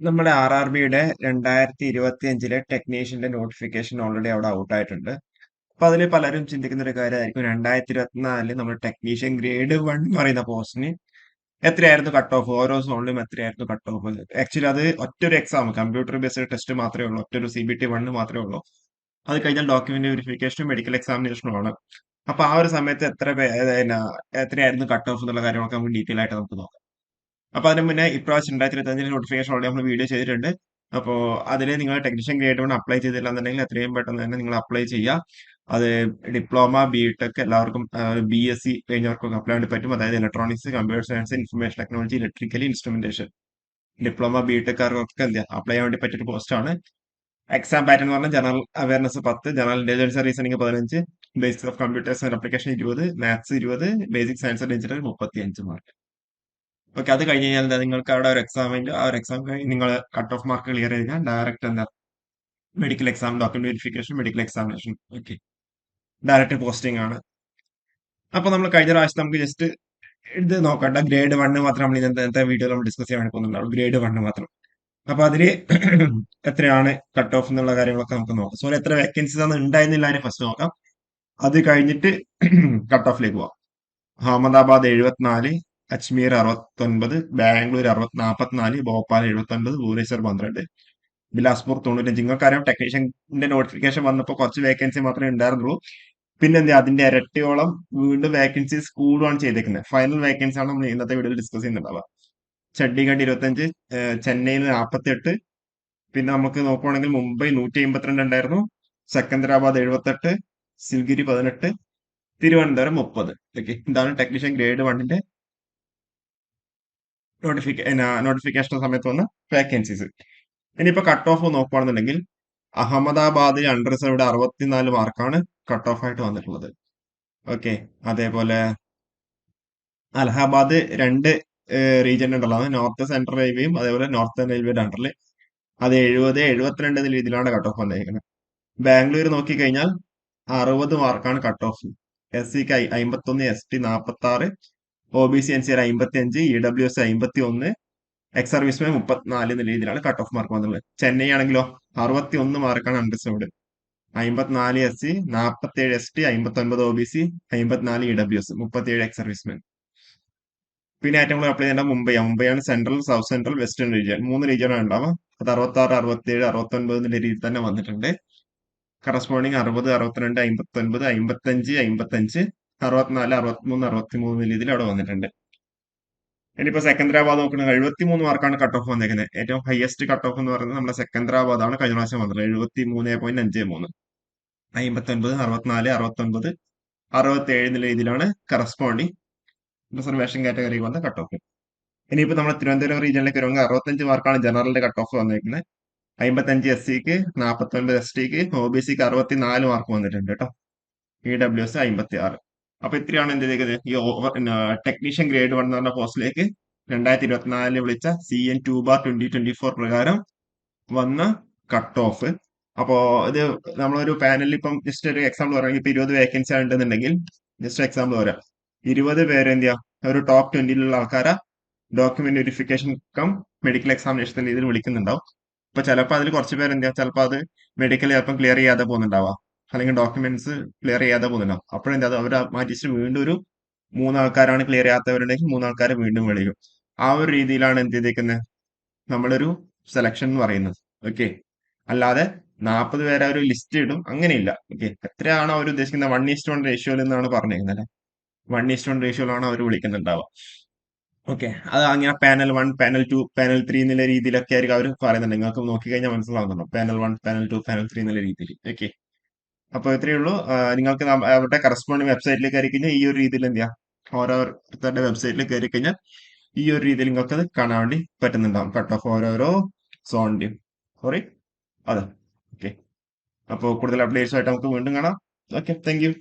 നമ്മുടെ RRBയുടെ 2025 ടെക്നീഷ്യന്റെ notification already അവിടെ out ആയിട്ടുണ്ട്. അപ്പൊ അതിൽ പലരും ചിന്തിക്കുന്ന ഒരു കാര്യമായിരിക്കും 2024 നമ്മൾ ടെക്നീഷ്യൻ ഗ്രേഡ് 1 എന്ന് പറയുന്ന പോസ്റ്റിന് എത്രയായിരുന്നു കട്ട് ഓഫ്, ഓരോ സോണിലും എത്രയായിരുന്നു കട്ട് ഓഫ്. ആക്ച്വലി അത് ഒറ്റൊരു എക്സാം, കമ്പ്യൂട്ടർ ബേസ്ഡ് ടെസ്റ്റ് മാത്രമേ ഉള്ളൂ, ഒറ്റൊരു CBT 1 മാത്രമേ ഉള്ളൂ. അത് കഴിഞ്ഞാൽ ഡോക്യുമെന്റ് വെരിഫിക്കേഷനും മെഡിക്കൽ എക്സാമിനേഷനും ആണ്. അപ്പൊ ആ ഒരു സമയത്ത് എത്രയായിരുന്നു കട്ട് ഓഫ് എന്നുള്ള കാര്യങ്ങളൊക്കെ നമുക്ക് ഡീറ്റെയിൽ ആയിട്ട് നമുക്ക് നോക്കാം. അപ്പൊ അതിന് മുന്നേ ഇപ്രാവശ്യം 2025 നോട്ടിഫിക്കേഷൻ ഓൾറെഡി നമ്മൾ വീഡിയോ ചെയ്തിട്ടുണ്ട്. അപ്പോ അതിൽ നിങ്ങൾ ടെക്നീഷ്യൻ ഗ്രേഡ് 1 അപ്ലൈ ചെയ്തില്ല എന്നുണ്ടെങ്കിൽ എത്രയും പെട്ടെന്ന് തന്നെ നിങ്ങൾ അപ്ലൈ ചെയ്യുക. അത് ഡിപ്ലോമ, BTech എല്ലാവർക്കും, BSc കഴിഞ്ഞവർക്കൊക്കെ അപ്ലൈ വേണ്ടി പറ്റും. അതായത് electronics, computer science, information technology, electrical, instrumentation, diploma, BTech എന്താ അപ്ലൈ ചെയ്യാൻ വേണ്ടി പറ്റിയ പോസ്റ്റാണ്. എക്സാം പാറ്റേൺ എന്ന് പറഞ്ഞാൽ general awareness 10, general intelligence reasoning 15, basics of computers and application 20, maths 20, basic science and engineering 35 mark. Okay, അത് കഴിഞ്ഞ് കഴിഞ്ഞാൽ എന്താ, നിങ്ങൾക്ക് അവിടെ ഒരു എക്സാമിന്റെ ആ ഒരു എക്സാം കഴിഞ്ഞ് നിങ്ങൾ കട്ട് ഓഫ് മാർക്ക് ക്ലിയർ ചെയ്ത് കഴിഞ്ഞാൽ ഡയറക്റ്റ് എന്താ medical exam, document verification, medical examination. Okay, direct posting ആണ്. അപ്പൊ നമ്മൾ കഴിഞ്ഞ പ്രാവശ്യം നമുക്ക് ജസ്റ്റ് ഇത് നോക്കണ്ട, ഗ്രേഡ് 1 മാത്രം നമ്മൾ ഇന്നത്തെ വീഡിയോ നമ്മൾ ഡിസ്കസ് ചെയ്യാൻ വേണ്ടി പോകുന്നുണ്ടാവും, ഗ്രേഡ് 1 മാത്രം. അപ്പൊ അതില് എത്രയാണ് കട്ട് ഓഫ് എന്നുള്ള കാര്യങ്ങളൊക്കെ നമുക്ക് നോക്കാം. സോ എത്ര വേക്കൻസീസ് ആണ് ഉണ്ടായിരുന്നില്ല ഫസ്റ്റ് നോക്കാം. അത് കഴിഞ്ഞിട്ട് കട്ട് ഓഫിലേക്ക് പോവാം. അഹമ്മദാബാദ് 74, അജ്മീർ 69, ബാംഗ്ലൂർ 44, ഭോപ്പാൽ 79, ഭുവനേശ്വർ 12, ബിലാസ്പൂർ 95. നിങ്ങൾക്കറിയാം ടെക്നീഷ്യന്റെ നോട്ടിഫിക്കേഷൻ വന്നപ്പോൾ കുറച്ച് വേക്കൻസി മാത്രമേ ഉണ്ടായിരുന്നുള്ളൂ. പിന്നെ എന്താ, അതിന്റെ ഇരട്ടിയോളം വീണ്ടും വേക്കൻസീസ് കൂടുകയാണ് ചെയ്തേക്കുന്നത്. ഫൈനൽ വേക്കൻസി ആണ് നമ്മൾ ഇന്നത്തെ വീഡിയോയിൽ ഡിസ്കസ് ചെയ്യുന്നുണ്ടാവുക. ചണ്ഡീഗഡ് 25, ചെന്നൈയിൽ 48, പിന്നെ നമുക്ക് നോക്കുവാണെങ്കിൽ മുംബൈ 152 ഉണ്ടായിരുന്നു, സെക്കന്ദരാബാദ് 78, സിൽഗിരി 18, തിരുവനന്തപുരം 30. ഓക്കെ, ഇതാണ് ടെക്നീഷ്യൻ ഗ്രേഡ് 1ന്റെ നോട്ടിഫിക്കേഷൻ സമയത്ത് വന്ന വേക്കൻസീസ്. ഇനിയിപ്പോ കട്ട് ഓഫ് നോക്കുകയാണെന്നുണ്ടെങ്കിൽ അഹമ്മദാബാദിൽ അൺറിസർവ്ഡ് 64 മാർക്കാണ് കട്ട് ഓഫ് ആയിട്ട് വന്നിട്ടുള്ളത്. ഓക്കെ, അതേപോലെ അലഹാബാദ് രണ്ട് റീജിയൻ ഉണ്ടല്ലോ, അത് നോർത്ത് സെൻട്രൽ റെയിൽവേയും അതേപോലെ നോർത്തേൺ റെയിൽവേയുടെ അണ്ടറിൽ അത് 70, 72 എന്ന രീതിയിലാണ് കട്ട് ഓഫ് വന്നിരിക്കുന്നത്. ബാംഗ്ലൂർ നോക്കിക്കഴിഞ്ഞാൽ 60 മാർക്കാണ് കട്ട് ഓഫ്. SCക്ക് 51, ST 46, OBC NCR 55, EWS 51, ex serviceman 34 എന്ന രീതിയിലാണ് കട്ട് ഓഫ് മാർക്ക് വന്നിട്ടുള്ളത്. ചെന്നൈ ആണെങ്കിലോ 61 മാർക്കാണ് unreserved, 54 SC, 47 ST, 59 OBC, 54 EWS, 37 ex serviceman. പിന്നെ ഏറ്റവും കൂടുതൽ അപ്ലൈ ചെയ്യേണ്ട മുംബൈയാണ് central, south central, western region, 3 റീജിയനാണ് ഉണ്ടാവുക. അത് 66, 67, 69 എന്ന രീതിയിൽ തന്നെ വന്നിട്ടുണ്ട്. കറസ്പോണ്ടിങ് 60, 62, 59, 55, 55, 64, 63, 63 രീതിയിൽ അവിടെ വന്നിട്ടുണ്ട്. ഇനിയിപ്പോ സെക്കന്ദരാബാദ് നോക്കുന്നത് 73 മാർക്കാണ് കട്ട് ഓഫ് വന്നേക്കുന്നത്. ഏറ്റവും ഹയസ്റ്റ് കട്ട് ഓഫ് എന്ന് പറയുന്നത് നമ്മുടെ സെക്കന്ദരാബാദ് ആണ് കഴിഞ്ഞ പ്രാവശ്യം വന്നത്, 73.53. 59, 64, 69, 67 എന്ന രീതിയിലാണ് കറസ്പോണ്ടിങ് റിസർവേഷൻ കാറ്റഗറി വന്ന കട്ട് ഓഫ്. ഇനിയിപ്പോ നമ്മൾ തിരുവനന്തപുരം റീജിയനിലേക്ക് വരുമ്പോൾ 65 മാർക്കാണ് ജനറലിന്റെ കട്ട് ഓഫ് വന്നിരിക്കുന്നത്. 55 SCക്ക്, 49 STക്ക്, OBCക്ക് 64 മാർക്ക് വന്നിട്ടുണ്ട് കേട്ടോ. EWS 56. അപ്പൊ ഇത്രയാണ് എന്ത് ചെയ്തത്, ഈ ടെക്നീഷ്യൻ ഗ്രേഡ് 1 എന്ന് പറഞ്ഞ പോസ്റ്റിലേക്ക് 2024 വിളിച്ച CN2/2024 പ്രകാരം വന്ന കട്ട് ഓഫ്. അപ്പോ ഇത് നമ്മളൊരു പാനലിൽ ഇപ്പം ജസ്റ്റ് ഒരു എക്സാമ്പിൾ പറയുകയാണെങ്കിൽ ഇപ്പൊ 20 വേക്കൻസി ഉണ്ടെന്നുണ്ടെങ്കിൽ ജസ്റ്റ് എക്സാമ്പിൾ പറയാം, 20 പേര് എന്ത് ചെയ്യാം, ഒരു ടോപ്പ് 20യിലുള്ള ആൾക്കാരെ document verification cum medical examination രീതിയിൽ വിളിക്കുന്നുണ്ടാവും. ഇപ്പൊ ചിലപ്പോൾ അതിൽ കുറച്ച് പേര് എന്താ, ചിലപ്പോൾ അത് മെഡിക്കൽ ചിലപ്പം ക്ലിയർ ചെയ്യാതെ പോകുന്നുണ്ടാവാം, അല്ലെങ്കിൽ ഡോക്യുമെന്റ്സ് ക്ലിയർ ചെയ്യാതെ പോകുന്നുണ്ടാവും. അപ്പോഴെന്താ, അവർ മാറ്റിച്ച് വീണ്ടും ഒരു 3 ആൾക്കാരാണ് ക്ലിയർ ചെയ്യാത്തവരുണ്ടെങ്കിൽ 3 ആൾക്കാരെ വീണ്ടും വിളിക്കും. ആ ഒരു രീതിയിലാണ് എന്ത് ചെയ്തേക്കുന്നത്, നമ്മളൊരു സെലക്ഷൻ എന്ന് പറയുന്നത്. ഓക്കെ, അല്ലാതെ 40 പേരെ ഒരു ലിസ്റ്റ് ഇടും, അങ്ങനെയില്ല. ഓക്കെ, എത്രയാണോ അവർ ഉദ്ദേശിക്കുന്നത് 1:1 റേഷ്യോയിൽ എന്നാണ് പറഞ്ഞിരിക്കുന്നത്. 1:1 റേഷ്യോയിലാണ് അവർ വിളിക്കുന്നുണ്ടാവുക. ഓക്കെ, അത് അങ്ങനെ പാനൽ 1, പാനൽ 2, പാനൽ 3 എന്നുള്ള രീതിയിലൊക്കെ ആയിരിക്കും അവർ പറയുന്നുണ്ട്. നിങ്ങൾക്ക് നോക്കിക്കഴിഞ്ഞാൽ മനസ്സിലാവുന്നുണ്ടോ, പാനൽ 1, പാനൽ 2, പാനൽ 3 എന്നുള്ള രീതിയിൽ. ഓക്കെ, അപ്പൊ ഇത്രയേ ഉള്ളൂ. നിങ്ങൾക്ക് അവരുടെ കറസ്പോണ്ടിങ് വെബ്സൈറ്റിലേക്ക് കയറി കഴിഞ്ഞാൽ ഈ ഒരു രീതിയിൽ എന്ത് ചെയ്യാം, ഓരോരുത്തരുടെ വെബ്സൈറ്റിൽ കയറി കഴിഞ്ഞാൽ ഈ ഒരു രീതിയിൽ നിങ്ങൾക്ക് അത് കാണാൻ വേണ്ടി പറ്റുന്നുണ്ടാവും, കട്ട് ഓഫ് ഓരോരോ സോണിന്റെയും. സോറി, അതെ. ഓക്കെ, അപ്പോൾ കൂടുതൽ അപ്ഡേറ്റ്സ് ആയിട്ട് നമുക്ക് വീണ്ടും കാണാം. Okay, thank you.